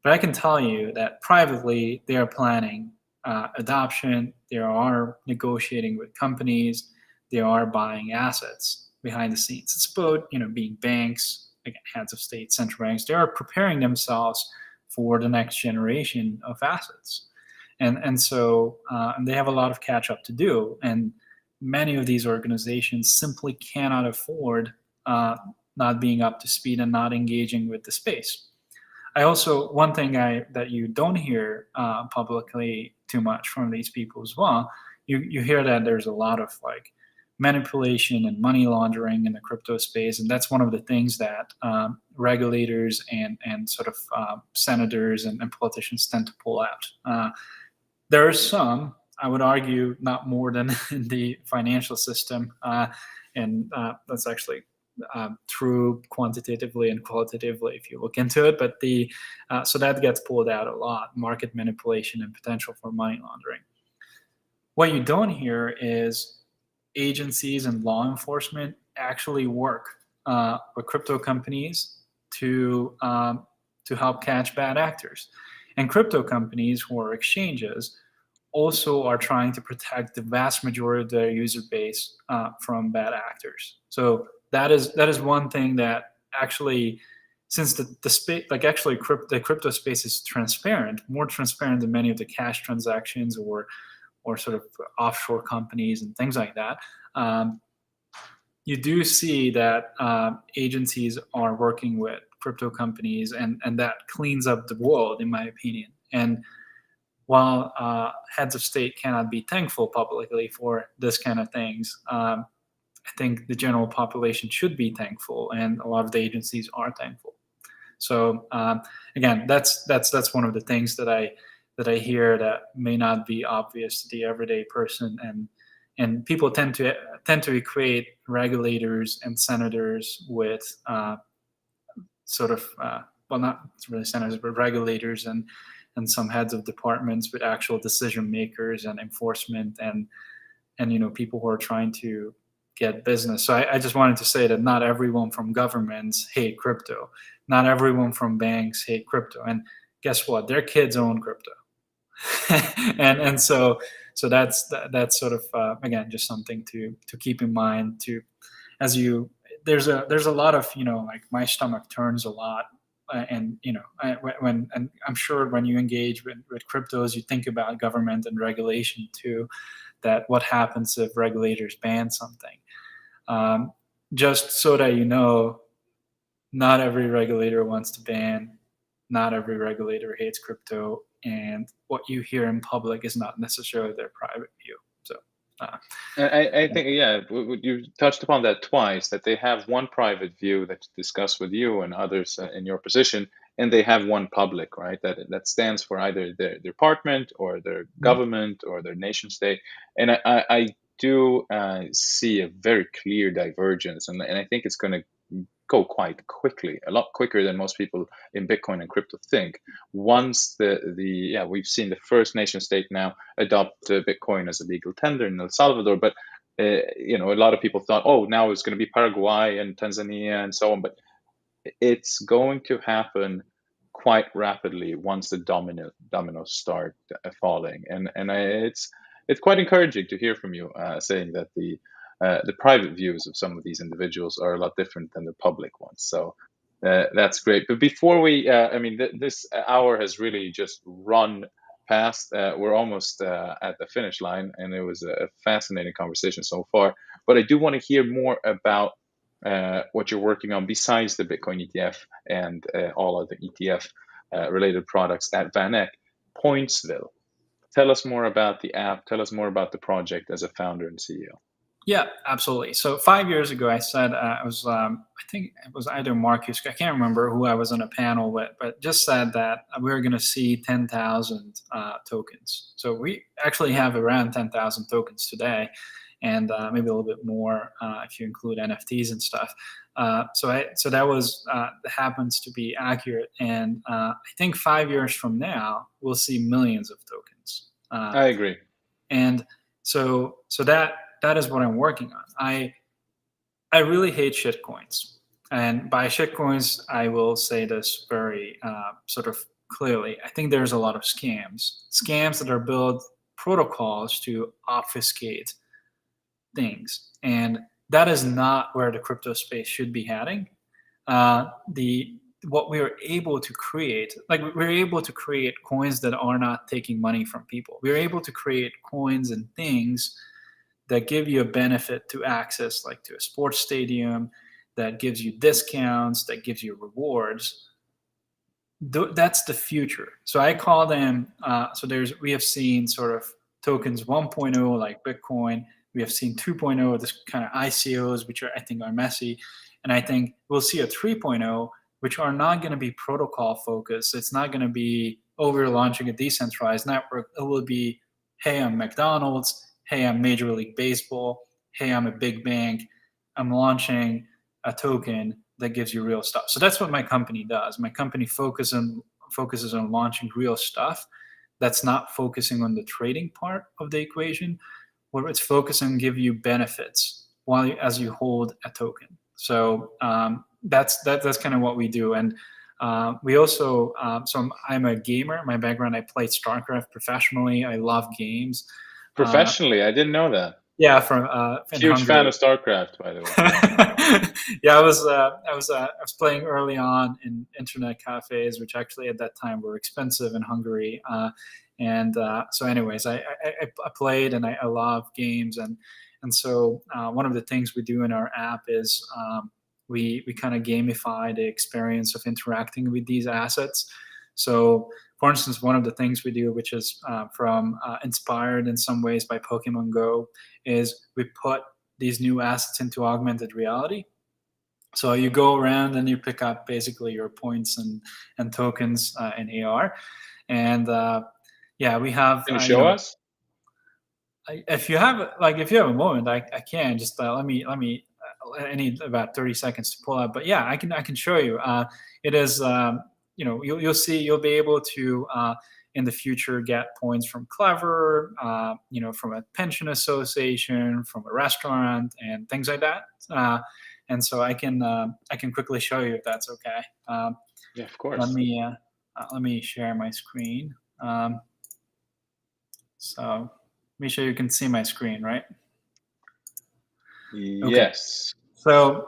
But I can tell you that privately they are planning adoption. They are negotiating with companies. They are buying assets behind the scenes. It's about being banks, again, heads of state, central banks. They are preparing themselves for the next generation of assets, and so they have a lot of catch up to do. And many of these organizations simply cannot afford not being up to speed and not engaging with the space. I also, one thing that you don't hear publicly too much from these people as well, you hear that there's a lot of like manipulation and money laundering in the crypto space, and that's one of the things that regulators and sort of senators and politicians tend to pull out. There are some, I would argue, not more than in the financial system, and that's actually true quantitatively and qualitatively if you look into it. But so that gets pulled out a lot: market manipulation and potential for money laundering. What you don't hear is agencies and law enforcement actually work with crypto companies to help catch bad actors. And crypto companies, who are exchanges, also are trying to protect the vast majority of their user base from bad actors. So that is one thing that actually, since the space, like actually the crypto space is transparent, more transparent than many of the cash transactions or sort of offshore companies and things like that. You do see that agencies are working with crypto companies, and that cleans up the world, in my opinion. And while heads of state cannot be thankful publicly for this kind of things, I think the general population should be thankful, and a lot of the agencies are thankful. So again, that's one of the things that I hear that may not be obvious to the everyday person, and people tend to equate regulators and senators with sort of well, not really senators, but regulators and some heads of departments with actual decision makers and enforcement and people who are trying to get business. So I just wanted to say that not everyone from governments hate crypto. Not everyone from banks hate crypto. And guess what? Their kids own crypto. and so that's sort of again just something to keep in mind. To as you there's a lot of like my stomach turns a lot, and when and I'm sure when you engage with cryptos, you think about government and regulation too. That what happens if regulators ban something? Just so that not every regulator wants to ban. Not every regulator hates crypto, and what you hear in public is not necessarily their private view. So, I think, yeah, you touched upon that twice, that they have one private view that discuss with you and others in your position, and they have one public, right? That stands for either their department or their government or their nation state. And I do see a very clear divergence, and I think it's going to go quite quickly, a lot quicker than most people in Bitcoin and crypto think. Once we've seen the first nation state now adopt Bitcoin as a legal tender in El Salvador, but a lot of people thought, oh, now it's going to be Paraguay and Tanzania and so on, but it's going to happen quite rapidly once the dominoes start falling, and it's quite encouraging to hear from you saying that the private views of some of these individuals are a lot different than the public ones. So that's great. But before we, this hour has really just run past. We're almost at the finish line, and it was a fascinating conversation so far. But I do want to hear more about what you're working on besides the Bitcoin ETF and all other ETF related products at VanEck. Pointsville. Tell us more about the app. Tell us more about the project as a founder and CEO. Yeah, absolutely. So 5 years ago, I said I think it was either Marcus, I can't remember who I was on a panel with, but just said that we were going to see 10,000 tokens. So we actually have around 10,000 tokens today, and maybe a little bit more if you include NFTs and stuff. So that was happens to be accurate, and I think 5 years from now we'll see millions of tokens. I agree. And so that is what I'm working on. I really hate shitcoins. And by shitcoins, I will say this very sort of clearly. I think there's a lot of scams that are built protocols to obfuscate things, and that is not where the crypto space should be heading. The what we are able to create, like we're able to create coins that are not taking money from people. We're able to create coins and things that give you a benefit to access, like to a sports stadium, that gives you discounts, that gives you rewards. That's the future. So I call them. We have seen sort of tokens 1.0 like Bitcoin. We have seen 2.0, this kind of ICOs, which I think are messy, and I think we'll see a 3.0, which are not going to be protocol focused. It's not going to be, oh, we're launching a decentralized network. It will be, hey, I'm McDonald's. Hey, I'm Major League Baseball. Hey, I'm a big bank. I'm launching a token that gives you real stuff. So that's what my company does. My company focuses on launching real stuff. That's not focusing on the trading part of the equation, where it's focusing on give you benefits as you hold a token. So that's kind of what we do. And we also, I'm a gamer. My background, I played StarCraft professionally. I love games. Professionally, I didn't know that. Yeah, from in Huge Hungary. fan of StarCraft, by the way. Yeah, I was playing early on in internet cafes, which actually at that time were expensive in Hungary. So, anyways, I played and I love games, and so one of the things we do in our app is we kind of gamify the experience of interacting with these assets. So, for instance, one of the things we do, which is inspired in some ways by Pokemon Go, is we put these new assets into augmented reality. So you go around and you pick up basically your points and tokens in AR. And we have. Can you show us? If you have a moment, I can just let me. I need about 30 seconds to pull up, but yeah, I can show you. It is you'll see, you'll be able to in the future get points from Klever, from a pension association, from a restaurant, and things like that. And so I can quickly show you if that's okay. Yeah, of course. Let me share my screen. So Misha, you can see my screen, right? Yes. Okay. So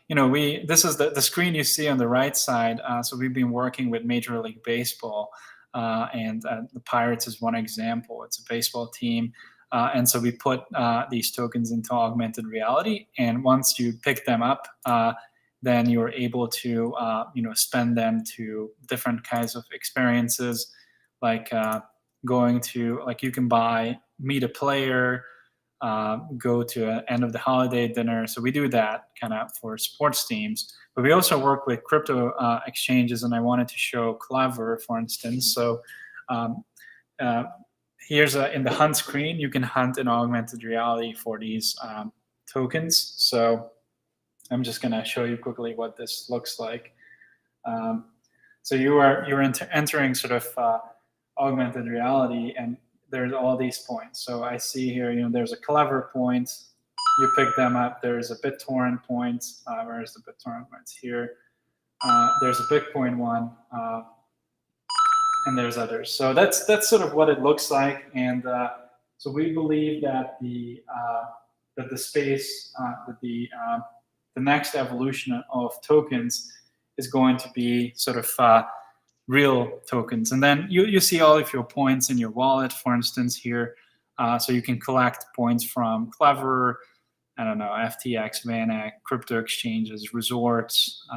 this is the screen you see on the right side. So we've been working with Major League Baseball, and the Pirates is one example. It's a baseball team. And so we put these tokens into augmented reality, and once you pick them up, then you're able to spend them to different kinds of experiences, like going to, like, you can meet a player, go to an end of the holiday dinner. So we do that kind of for sports teams, but we also work with crypto exchanges, and I wanted to show Klever, for instance. So here's in the hunt screen, you can hunt in augmented reality for these tokens. So I'm just going to show you quickly what this looks like. So you're entering sort of augmented reality, and there's all these points. So I see here, there's a Klever point. You pick them up. There's a BitTorrent point. Where is the BitTorrent points? Here. There's a Bitcoin one. And there's others. So that's sort of what it looks like. And so we believe that the space, that the next evolution of tokens is going to be sort of real tokens. And then you see all of your points in your wallet, for instance, here. So you can collect points from Klever, I don't know, FTX, VanEck, crypto exchanges, resorts,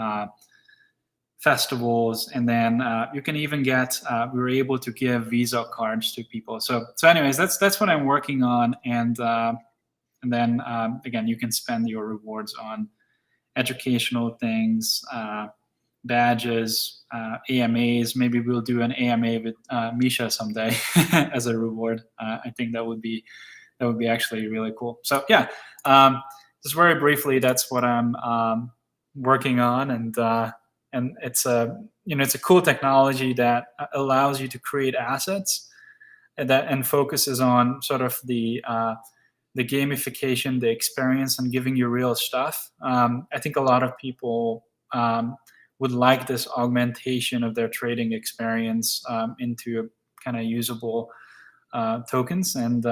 festivals, and then you can even get. We were able to give Visa cards to people. So anyways, that's what I'm working on, and then again, you can spend your rewards on educational things, badges, AMAs. Maybe we'll do an AMA with Misha someday as a reward. I think that would be actually really cool. So yeah, just very briefly, that's what I'm working on, and it's a cool technology that allows you to create assets and focuses on sort of the the gamification, the experience, and giving you real stuff. I think a lot of people would like this augmentation of their trading experience into kind of usable tokens. And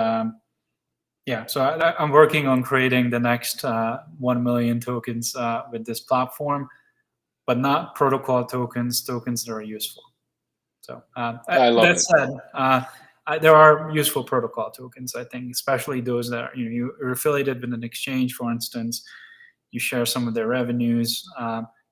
yeah, so I'm working on creating the next 1 million tokens with this platform, but not protocol tokens that are useful. So I love that it. said, there are useful protocol tokens, I think, especially those that are, you're affiliated with an exchange, for instance, you share some of their revenues,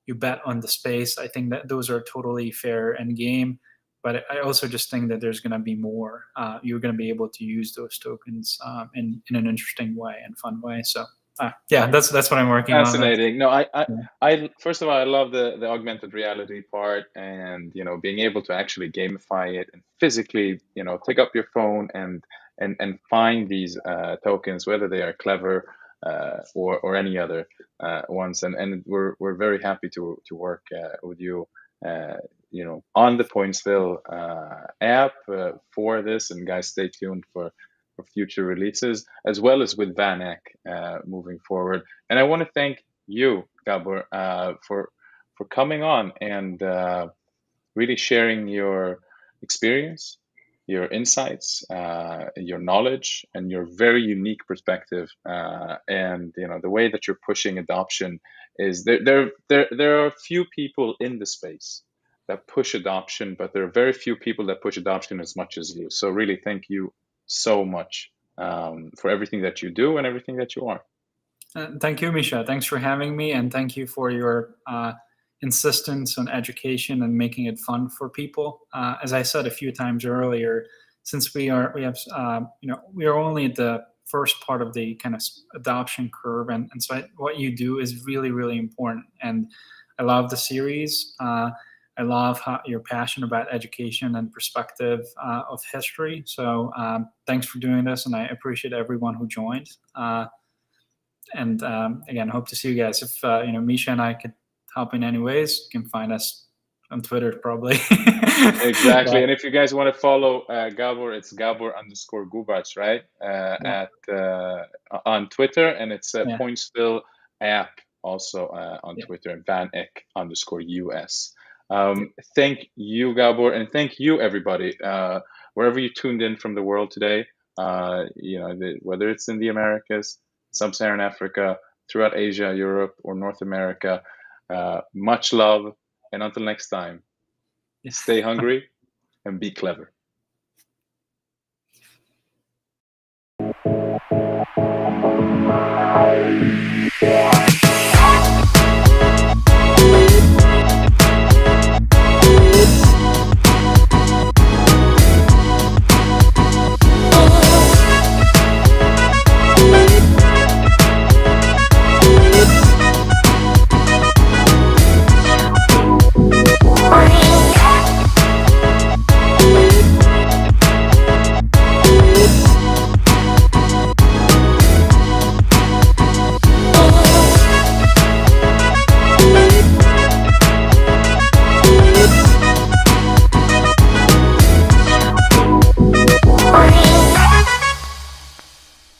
you bet on the space. I think that those are totally fair and game. But I also just think that there's going to be more. You're going to be able to use those tokens in an interesting way and fun way. So yeah, that's what I'm working on. Fascinating. No, I first of all, I love the augmented reality part, and being able to actually gamify it and physically, pick up your phone and find these tokens, whether they are Klever or any other ones. And we're very happy to work with you, on the Pointsville app for this. And guys, stay tuned for future releases, as well as with VanEck moving forward. And I want to thank you, Gabor, for coming on and really sharing your experience, your insights, your knowledge, and your very unique perspective. And the way that you're pushing adoption is there are few people in the space that push adoption, but there are very few people that push adoption as much as you. So really, thank you so much for everything that you do and everything that you are. Thank you, Misha. Thanks for having me, and thank you for your insistence on education and making it fun for people. As I said a few times earlier, since we are only at the first part of the kind of adoption curve, and so what you do is really, really important. And I love the series. I love how you're passionate about education and perspective of history. So thanks for doing this, and I appreciate everyone who joined. And again, hope to see you guys. If Misha and I could help in any ways, you can find us on Twitter probably. Exactly. And if you guys want to follow Gabor, it's Gabor_Gurbacs, right? On Twitter, and it's Pointsville app also on Twitter, and VanEck_US. Thank you, Gabor, and thank you, everybody, wherever you tuned in from the world today. Whether it's in the Americas, Sub-Saharan Africa, throughout Asia, Europe, or North America, much love, and until next time, stay hungry and be clever.